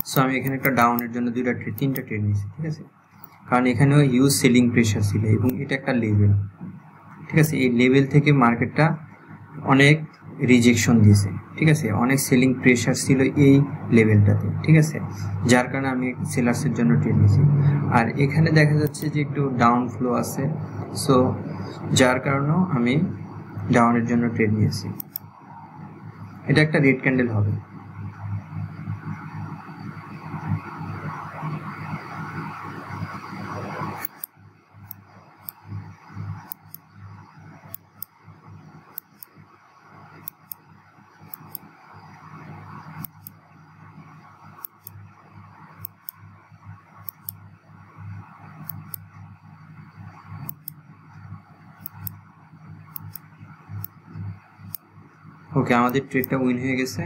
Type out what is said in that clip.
So আমি এখানে একটা ডাউনের জন্য তিনটা ট্রেড নিয়েছি, ঠিক আছে, কারণ এখানেও হিউজ সেলিং প্রেশার ছিল এবং এটা একটা লেভেল, ঠিক আছে। এই লেভেল থেকে মার্কেটটা অনেক রিজেকশন দিয়েছে, ঠিক আছে, অনেক সেলিং প্রেশার ছিল এই লেভেলটাতে, ঠিক আছে, যার কারণে আমি সেলার্সের জন্য ট্রেড নিয়েছি। আর এখানে দেখা যাচ্ছে যে একটু ডাউন ফ্লো আছে, সো যার কারণেও আমি ডাউনের জন্য ট্রেড নিয়েছি। এটা একটা রেড ক্যান্ডেল হবে। ওকে, আমাদের ট্রেডটা উইন হয়ে গেছে।